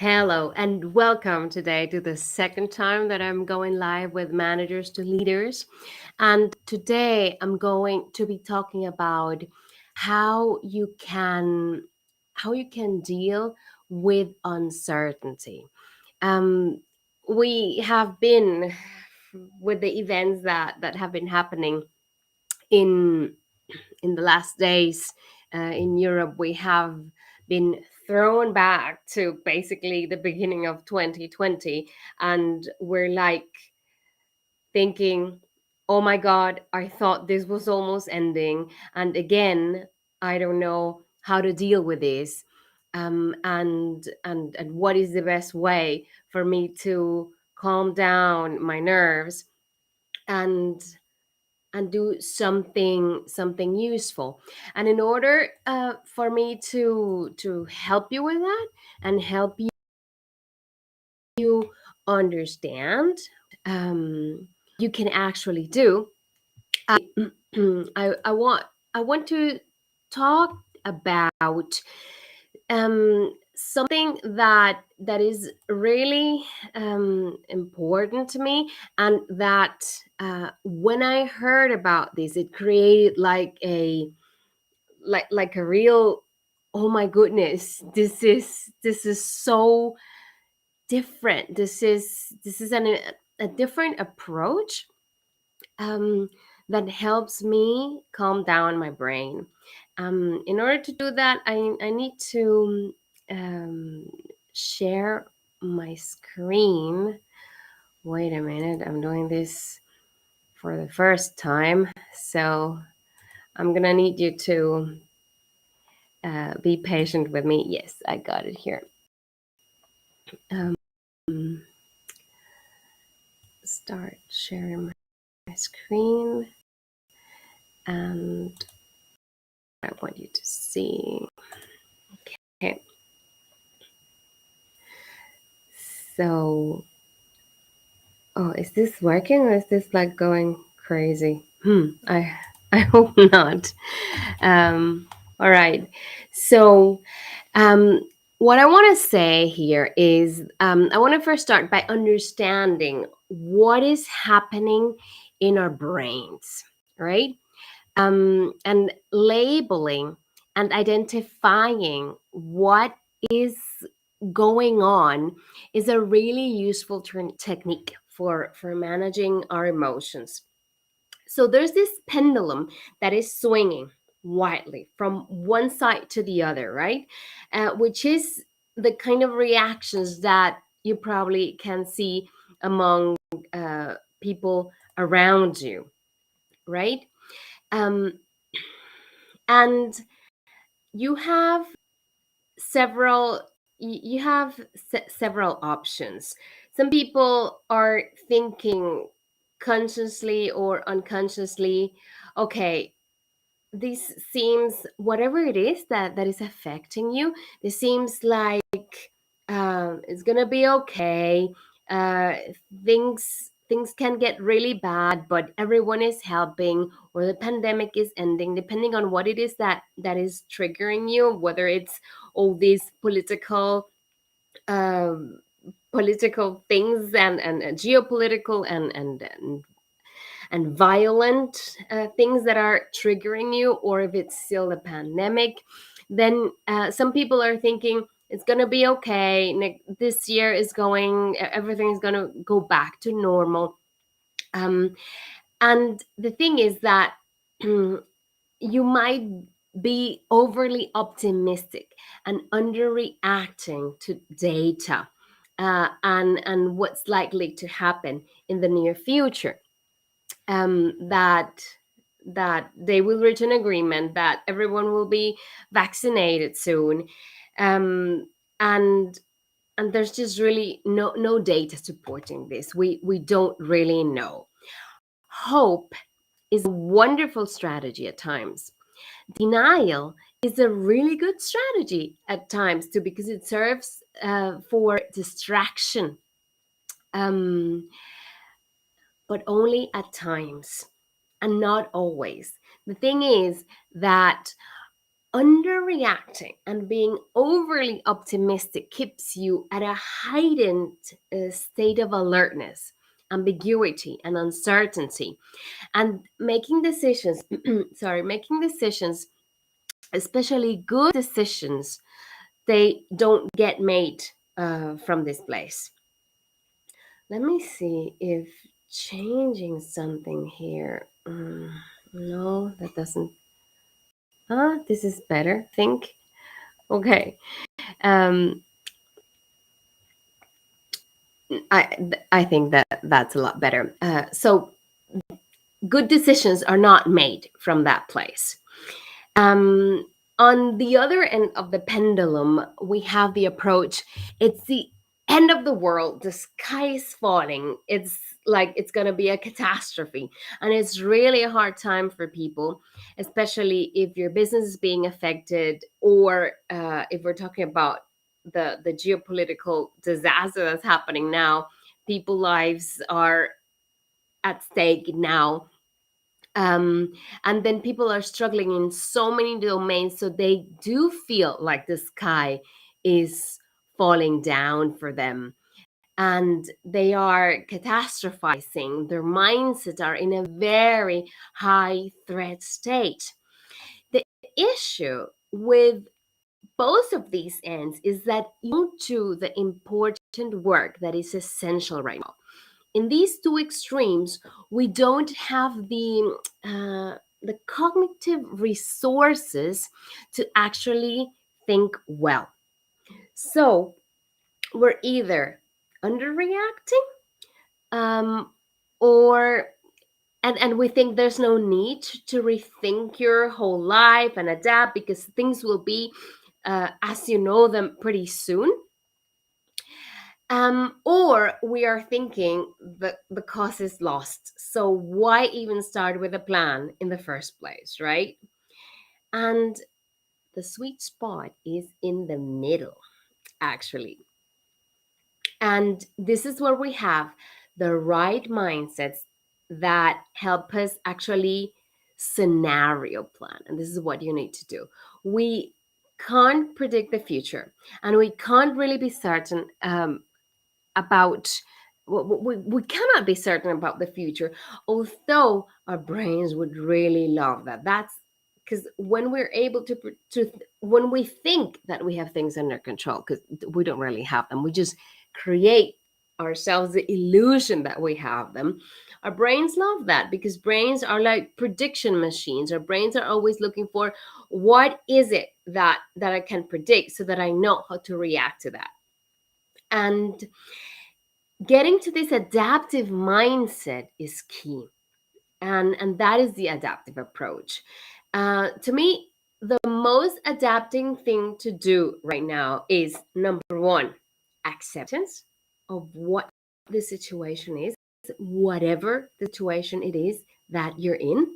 Hello and welcome today to the second time that I'm going live with Managers to Leaders. And today I'm going to be talking about how you can how you can deal with uncertainty. Um, we have been with the events that have been happening in the last days in Europe. We have been thrown back to basically the beginning of 2020, and we're like thinking, oh my God, I thought this was almost ending. And again, I don't know how to deal with this. And what is the best way for me to calm down my nerves and do something useful. And in order for me to help you with that and help you understand you can actually do, I, I want to talk about something that is really important to me, and that when I heard about this, it created like a real, oh my goodness, this is so different. This is a different approach um, that helps me calm down my brain. In order to do that, I need to um, share my screen. Wait a minute, I'm doing this for the first time, so I'm gonna need you to be patient with me. Yes, I got it here. Um, Start sharing my screen, and I want you to see. Okay. So, oh, is this working or is this like going crazy? I hope not. All right. So, um, what I want to say here is I want to first start by understanding what is happening in our brains, right? And labeling and identifying what is going on is a really useful technique for managing our emotions. So there's this pendulum that is swinging wildly from one side to the other, right? Which is the kind of reactions that you probably can see among people around you, right? Um, and you have several you have several options. Some people are thinking consciously or unconsciously, okay, this seems, whatever it is that is affecting you, this seems like it's gonna be okay. uh, things can get really bad, but everyone is helping, or the pandemic is ending, depending on what it is that is triggering you, whether it's all these um, political things and geopolitical and violent things that are triggering you, or if it's still a pandemic. Then some people are thinking it's going to be okay. This year is going, everything is going to go back to normal. Um, and the thing is that you might be overly optimistic and underreacting to data and what's likely to happen in the near future. That they will reach an agreement that everyone will be vaccinated soon, um, and there's just really no data supporting this. We don't really know. Hope is a wonderful strategy at times. Denial is a really good strategy at times too, because it serves for distraction, um, but only at times and not always. The thing is that Underreacting and being overly optimistic keeps you at a heightened state of alertness, ambiguity, and uncertainty. And making decisions, making decisions, especially good decisions, they don't get made from this place. Let me see if changing something here. No, that doesn't. This is better. Think. Okay. Um, I think that that's a lot better. So good decisions are not made from that place. Um, on the other end of the pendulum, we have the approach. It's the end of the world. The sky is falling. It's like it's going to be a catastrophe. And it's really a hard time for people, especially if your business is being affected, or if we're talking about the geopolitical disaster that's happening now. People lives are at stake now, and then people are struggling in so many domains, so they do feel like the sky is falling down for them, and they are catastrophizing. Their mindsets are in a very high threat state. The issue with both of these ends is that you don't do the important work that is essential right now. In these two extremes, we don't have the cognitive resources to actually think well. So we're either underreacting, um, or and we think there's no need to rethink your whole life and adapt because things will be as you know them pretty soon. Or we are thinking that the cause is lost. So why even start with a plan in the first place, right? And the sweet spot is in the middle, actually. And this is where we have the right mindsets that help us actually scenario plan. And this is what you need to do. We can't predict the future, and we can't really be certain about we cannot be certain about the future, although our brains would really love that. That's because when we're able to when we think that we have things under control, because we don't really have them, we just create ourselves the illusion that we have them. Our brains love that because brains are like prediction machines. Our brains are always looking for what is it that I can predict so that I know how to react to that. And getting to this adaptive mindset is key, and that is the adaptive approach. To me, the most adapting thing to do right now is number one, acceptance of what the situation is, whatever the situation it is that you're in.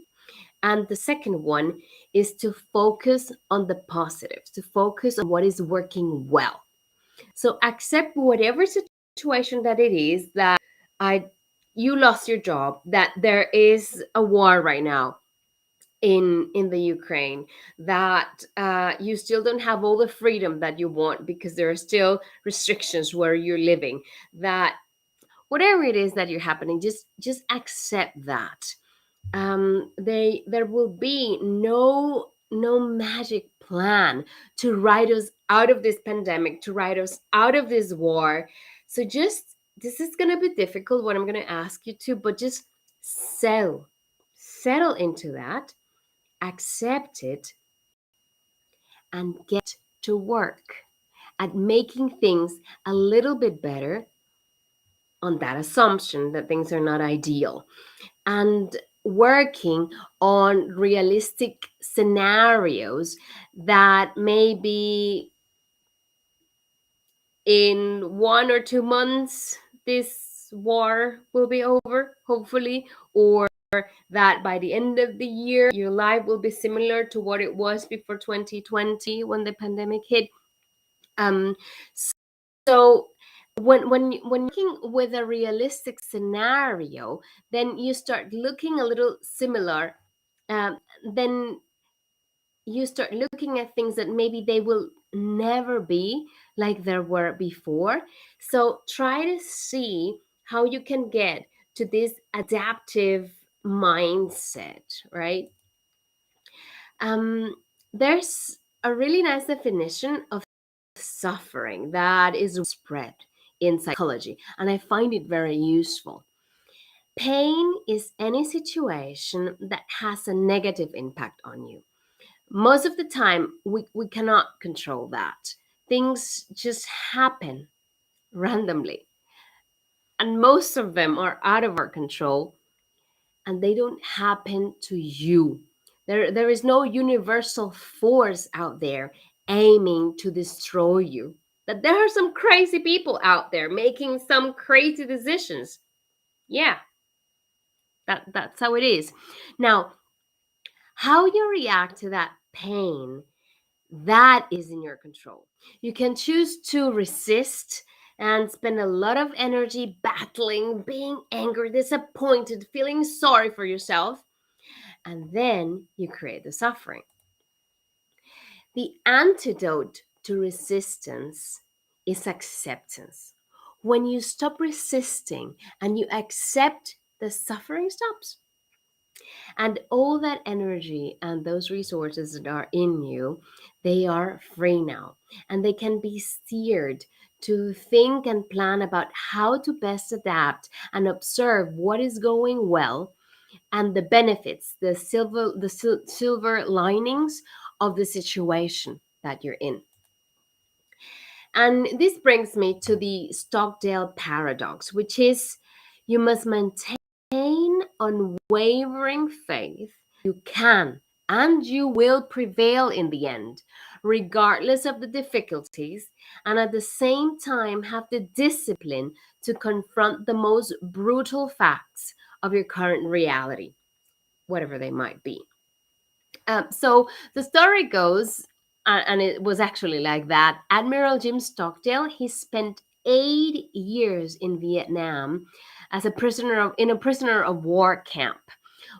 And the second one is to focus on the positives, to focus on what is working well. So accept whatever situation that it is, that I you lost your job, that there is a war right now in the Ukraine, that you still don't have all the freedom that you want because there are still restrictions where you're living, that whatever it is that you're happening, just accept that. There will be no magic plan to write us out of this pandemic, to write us out of this war. So just, this is going to be difficult what I'm going to ask you to, but just settle into that, accept it, and get to work at making things a little bit better on that assumption that things are not ideal, and working on realistic scenarios that maybe in 1 or 2 months this war will be over, hopefully, or that by the end of the year your life will be similar to what it was before 2020 when the pandemic hit. um so when looking with a realistic scenario, then you start looking a little similar. Then you start looking at things that maybe they will never be like there were before. So try to see how you can get to this adaptive mindset, right? There's a really nice definition of suffering that is spread in psychology, and I find it very useful. Pain is any situation that has a negative impact on you. Most of the time, we cannot control that. Things just happen randomly, and most of them are out of our control, and they don't happen to you. There is no universal force out there aiming to destroy you. That there are some crazy people out there making some crazy decisions. Yeah, that's how it is. Now, how you react to that pain, that is in your control. You can choose to resist and spend a lot of energy battling, being angry, disappointed, feeling sorry for yourself, and then you create the suffering. The antidote to resistance is acceptance. When you stop resisting and you accept, the suffering stops. And all that energy and those resources that are in you, they are free now. And they can be steered to think and plan about how to best adapt and observe what is going well and the benefits, the silver linings of the situation that you're in. And this brings me to the Stockdale paradox, which is you must maintain unwavering faith. You can and you will prevail in the end, regardless of the difficulties, and at the same time have the discipline to confront the most brutal facts of your current reality, whatever they might be. So the story goes, and it was actually like that. Admiral Jim Stockdale, he spent 8 years in Vietnam as a prisoner of war camp,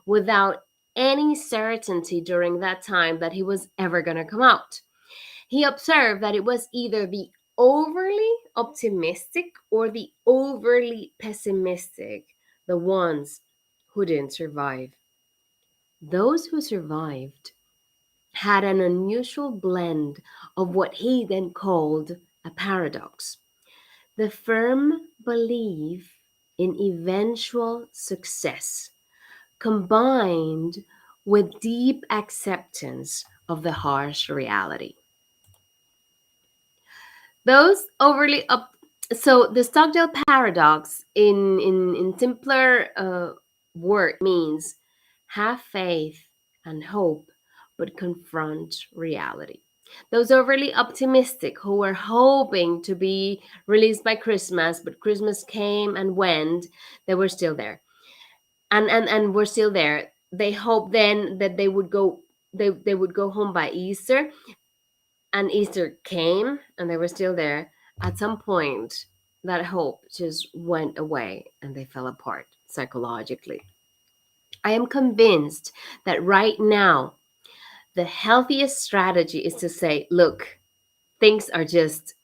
without any certainty during that time that he was ever going to come out. He observed that it was either the overly optimistic or the overly pessimistic, the ones who didn't survive. Those who survived had an unusual blend of what he then called a paradox: the firm belief in eventual success, combined with deep acceptance of the harsh reality. Those overly up So the Stockdale paradox, in simpler word, means have faith and hope, but confront reality. Those overly optimistic who were hoping to be released by Christmas, but Christmas came and went, they were still there. And were still there. They hoped then that they would go home by Easter, and Easter came and they were still there. At some point, that hope just went away and they fell apart psychologically. I am convinced that right now, the healthiest strategy is to say, look, things are just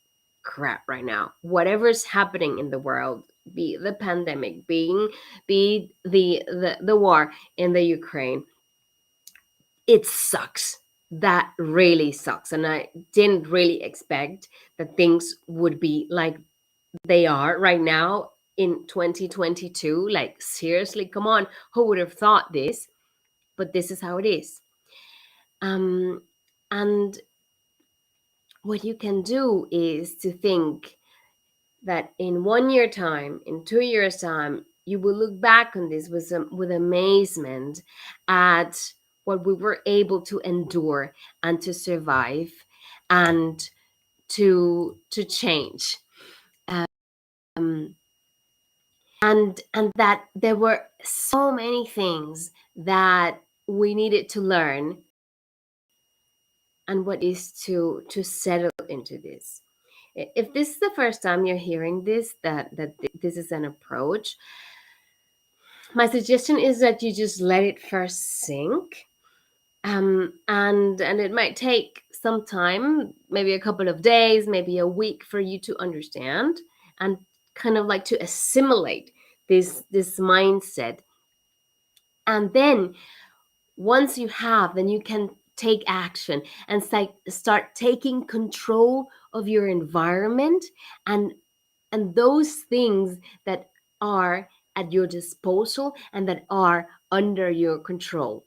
crap right now. Whatever's happening in the world, be it the pandemic, be the war in the Ukraine, it sucks. That really sucks. And I didn't really expect that things would be like they are right now in 2022. Like, seriously, come on. Who would have thought this? But this is how it is. And what you can do is to think that in 1 year time, in 2 years time, you will look back on this with amazement at what we were able to endure and to survive and to change. Um, and that there were so many things that we needed to learn, and what is to settle into this. If this is the first time you're hearing this, that this is an approach, my suggestion is that you just let it first sink, And it might take some time, maybe a couple of days, maybe a week, for you to understand and kind of like to assimilate this mindset. And then once you have, then you can take action and start taking control of your environment, and those things that are at your disposal and that are under your control.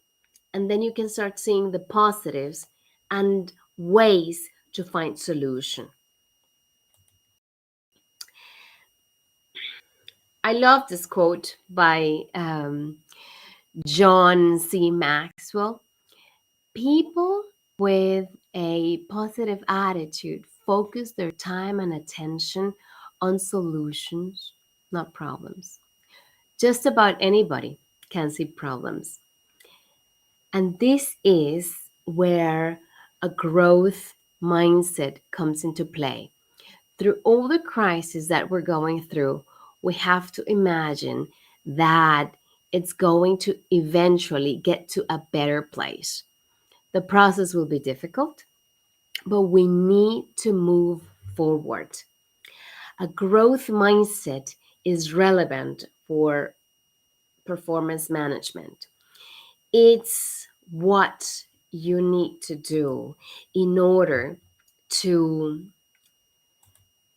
And then you can start seeing the positives and ways to find solution. I love this quote by John C. Maxwell. People with a positive attitude focus their time and attention on solutions, not problems. Just about anybody can see problems. And this is where a growth mindset comes into play. Through all the crises that we're going through, we have to imagine that it's going to eventually get to a better place. The process will be difficult, but we need to move forward. A growth mindset is relevant for performance management. It's what you need to do in order to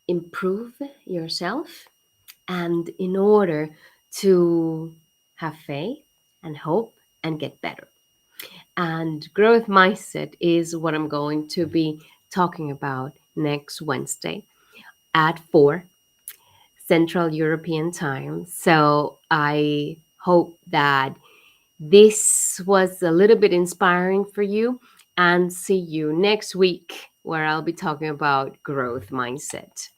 improve yourself and in order to have faith and hope and get better. And growth mindset is what I'm going to be talking about next Wednesday at 4 Central European Time. So I hope that this was a little bit inspiring for you, and see you next week where I'll be talking about growth mindset.